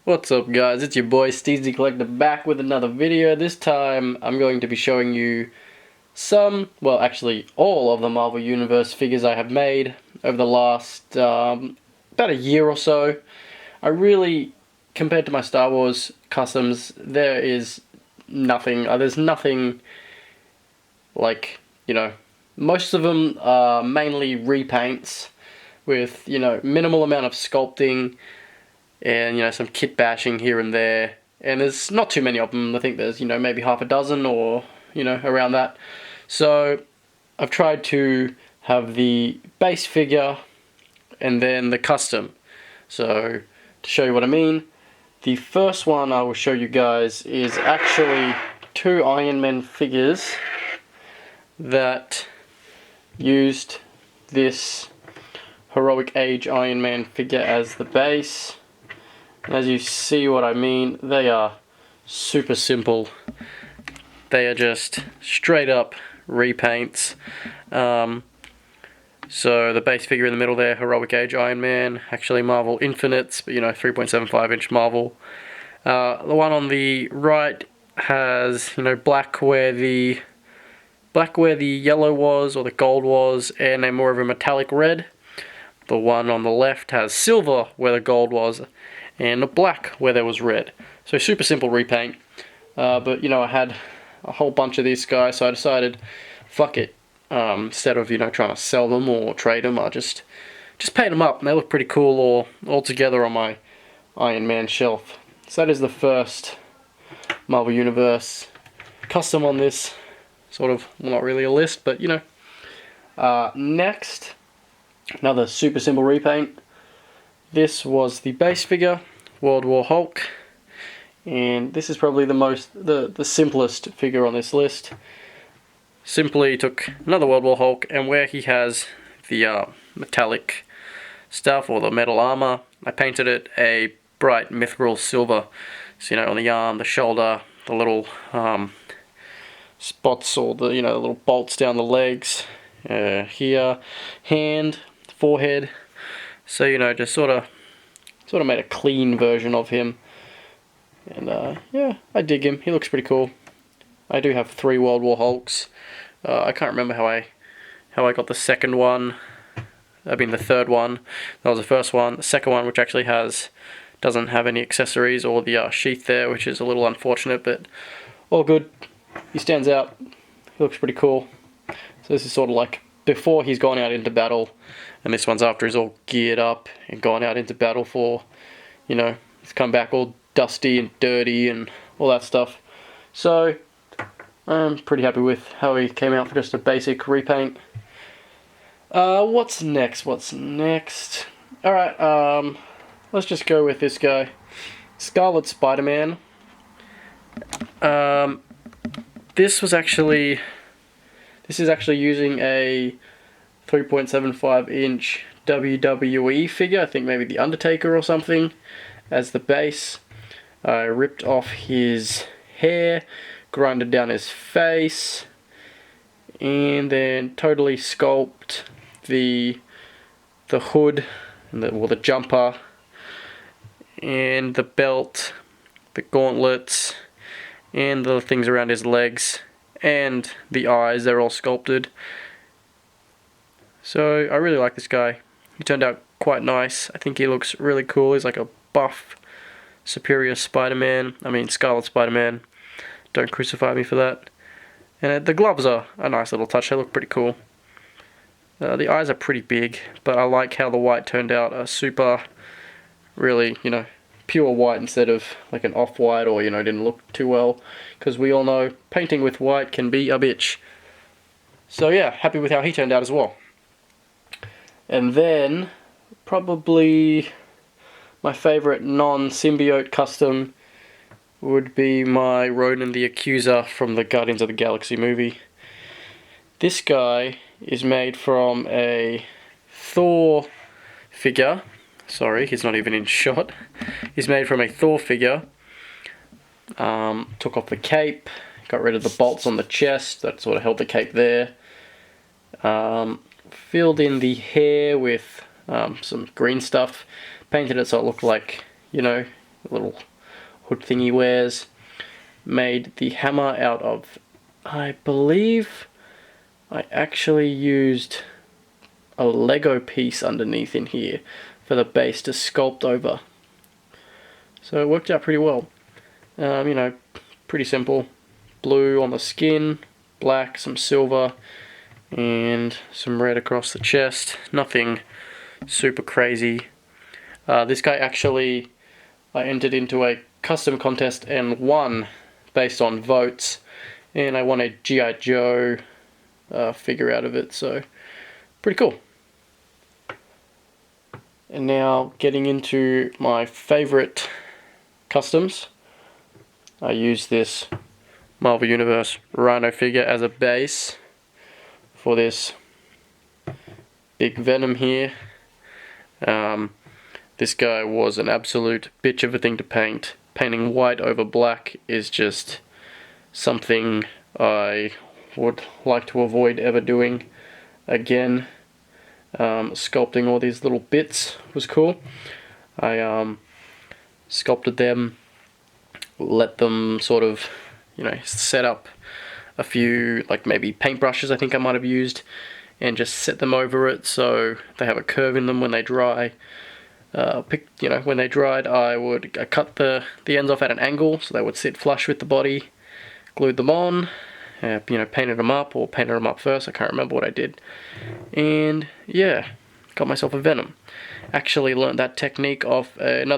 What's up guys, it's your boy Steezy Collector back with another video. This time I'm going to be showing you some, well actually all of the Marvel Universe figures I have made over the last about a year or so. I really, compared to my Star Wars customs, there's nothing like, most of them are mainly repaints with, minimal amount of sculpting and some kit bashing here and there, and there's not too many of them. I think there's maybe half a dozen or around that. So I've tried to have the base figure and then the custom. So to show you what I mean, the first one I will show you guys is actually two Iron Man figures that used this Heroic Age Iron Man figure as the base. As you see what I mean, they are super simple. They are just straight up repaints. So the base figure in the middle there, Heroic Age Iron Man, actually Marvel Infinites, but 3.75 inch Marvel. The one on the right has black where the yellow was or the gold was, and a more of a metallic red. The one on the left has silver where the gold was, and a black where there was red. So super simple repaint. But I had a whole bunch of these guys, so I decided, fuck it. Instead of trying to sell them or trade them, I just paint them up, and they look pretty cool all together on my Iron Man shelf. So that is the first Marvel Universe custom on this sort of, well, not really a list, but next, another super simple repaint. This was the base figure, World War Hulk, and this is probably the simplest figure on this list. Simply took another World War Hulk, and where he has the metallic stuff or the metal armor, I painted it a bright mithril silver. So on the arm, the shoulder, the little spots or the little bolts down the legs, here, hand, forehead. So just sort of made a clean version of him, and yeah, I dig him. He looks pretty cool. I do have 3 World War Hulks. I can't remember how I got the second one. I mean the third one. That was the first one. The second one, which actually doesn't have any accessories or the sheath there, which is a little unfortunate, but all good. He stands out. He looks pretty cool. So this is sort of like before he's gone out into battle, and this one's after he's all geared up and gone out into battle for, he's come back all dusty and dirty and all that stuff. So I'm pretty happy with how he came out for just a basic repaint. What's next? Alright, let's just go with this guy. Scarlet Spider Man. This is actually using a 3.75 inch WWE figure, I think maybe the Undertaker or something, as the base. I ripped off his hair, grinded down his face, and then totally sculpt the hood, and the jumper, and the belt, the gauntlets, and the things around his legs, and the eyes. They're all sculpted. So I really like this guy. He turned out quite nice. I think he looks really cool. He's like a buff, superior Spider-Man. I mean Scarlet Spider Man. Don't crucify me for that. And the gloves are a nice little touch. They look pretty cool. The eyes are pretty big, but I like how the white turned out a super, really, pure white instead of like an off-white, or didn't look too well, because we all know painting with white can be a bitch. So yeah, happy with how he turned out as well. And then probably my favorite non-symbiote custom would be my Ronan the Accuser from the Guardians of the Galaxy movie. This guy is made from a Thor figure. Sorry, he's not even in shot. He's made from a Thor figure. Took off the cape, got rid of the bolts on the chest that sort of held the cape there. Filled in the hair with some green stuff, painted it so it looked like, the little hood thing he wears. Made the hammer out of, I believe I actually used a Lego piece underneath in here for the base to sculpt over. So it worked out pretty well. You know, pretty simple. Blue on the skin, black, some silver, and some red across the chest. Nothing super crazy. This guy actually, I entered into a custom contest and won based on votes, and I won a G.I. Joe figure out of it, so pretty cool. And now getting into my favorite customs. I use this Marvel Universe Rhino figure as a base for this big Venom here. This guy was an absolute bitch of a thing to paint. Painting white over black is just something I would like to avoid ever doing again. Sculpting all these little bits was cool. I sculpted them, let them sort of, you know, set up a few, like maybe paintbrushes I think I might have used, and just set them over it so they have a curve in them when they dry. When they dried, I cut the ends off at an angle so they would sit flush with the body, glued them on, painted them up, or painted them up first, I can't remember what I did. And yeah, got myself a Venom. Actually learned that technique off an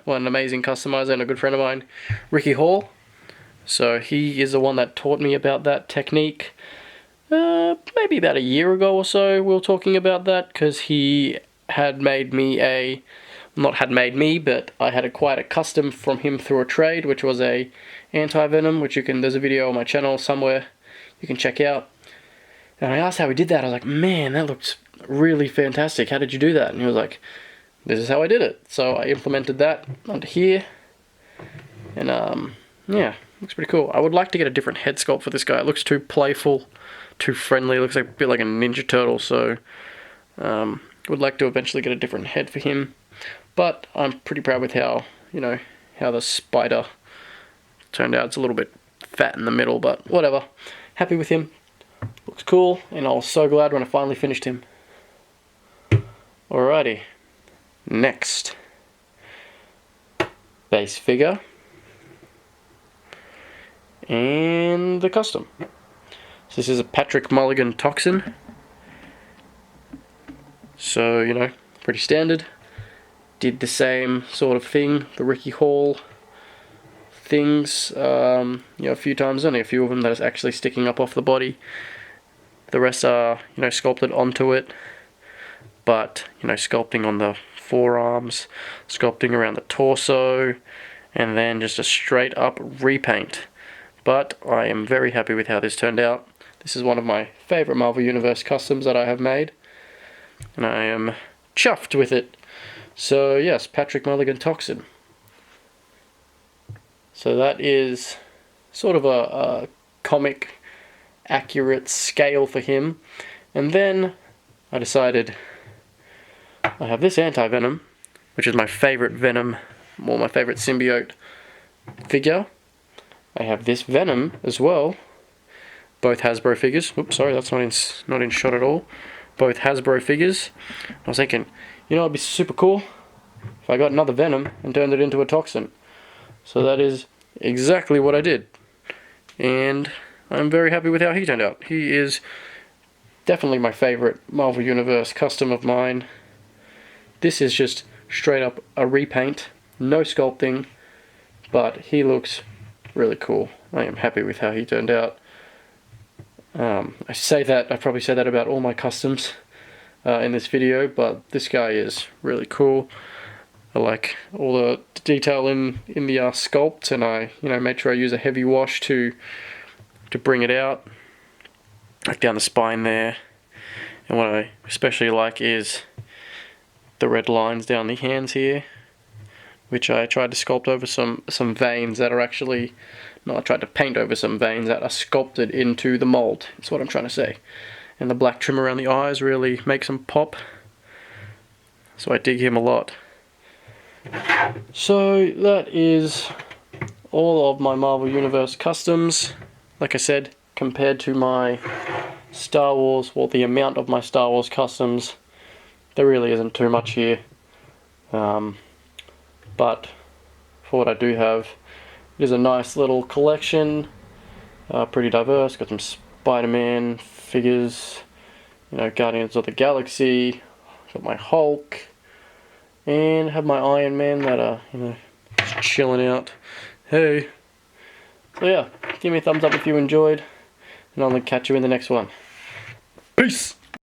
amazing customizer and a good friend of mine, Ricky Hall. So he is the one that taught me about that technique. Maybe about a year ago or so we were talking about that, because he had made me but I had acquired a custom from him through a trade, which was a Anti-Venom, which there's a video on my channel somewhere you can check out. And I asked how he did that. I was like, man, that looks really fantastic. How did you do that? And he was like, this is how I did it. So I implemented that onto here. And yeah, looks pretty cool. I would like to get a different head sculpt for this guy. It looks too playful, too friendly. It looks like a bit like a Ninja Turtle, so would like to eventually get a different head for him. But I'm pretty proud with how the spider turned out. It's a little bit fat in the middle, but whatever. Happy with him. Looks cool, and I was so glad when I finally finished him. Alrighty. Next. Base figure. And the custom. So this is a Patrick Mulligan Toxin. So, pretty standard. Did the same sort of thing, the Ricky Hall things, a few times, only a few of them that is actually sticking up off the body. The rest are, sculpted onto it, but, sculpting on the forearms, sculpting around the torso, and then just a straight up repaint. But I am very happy with how this turned out. This is one of my favorite Marvel Universe customs that I have made, and I am chuffed with it. So yes, Patrick Mulligan Toxin. So that is sort of a comic accurate scale for him. And then I decided I have this Anti-Venom, which is my favorite Venom, or my favorite symbiote figure. I have this Venom as well. Both Hasbro figures. Oops, sorry, that's not in shot at all. Both Hasbro figures. I was thinking, it'd be super cool if I got another Venom and turned it into a Toxin. So that is exactly what I did. And I'm very happy with how he turned out. He is definitely my favorite Marvel Universe custom of mine. This is just straight up a repaint, no sculpting, but he looks really cool. I am happy with how he turned out. I probably say that about all my customs in this video, but this guy is really cool. I like all the detail in the sculpt, and I made sure I use a heavy wash to bring it out, like down the spine there. And what I especially like is the red lines down the hands here, which I tried to sculpt over some veins that are actually, no, I tried to paint over some veins that are sculpted into the mold. That's what I'm trying to say. And the black trim around the eyes really makes them pop. So I dig him a lot. So that is all of my Marvel Universe customs. Like I said, compared to my Star Wars, well, the amount of my Star Wars customs, there really isn't too much here. But for what I do have, it is a nice little collection, pretty diverse. Got some Spider Man figures, Guardians of the Galaxy. Got my Hulk, and have my Iron Man that are, just chilling out. Hey. So yeah, give me a thumbs up if you enjoyed, and I'll catch you in the next one. Peace!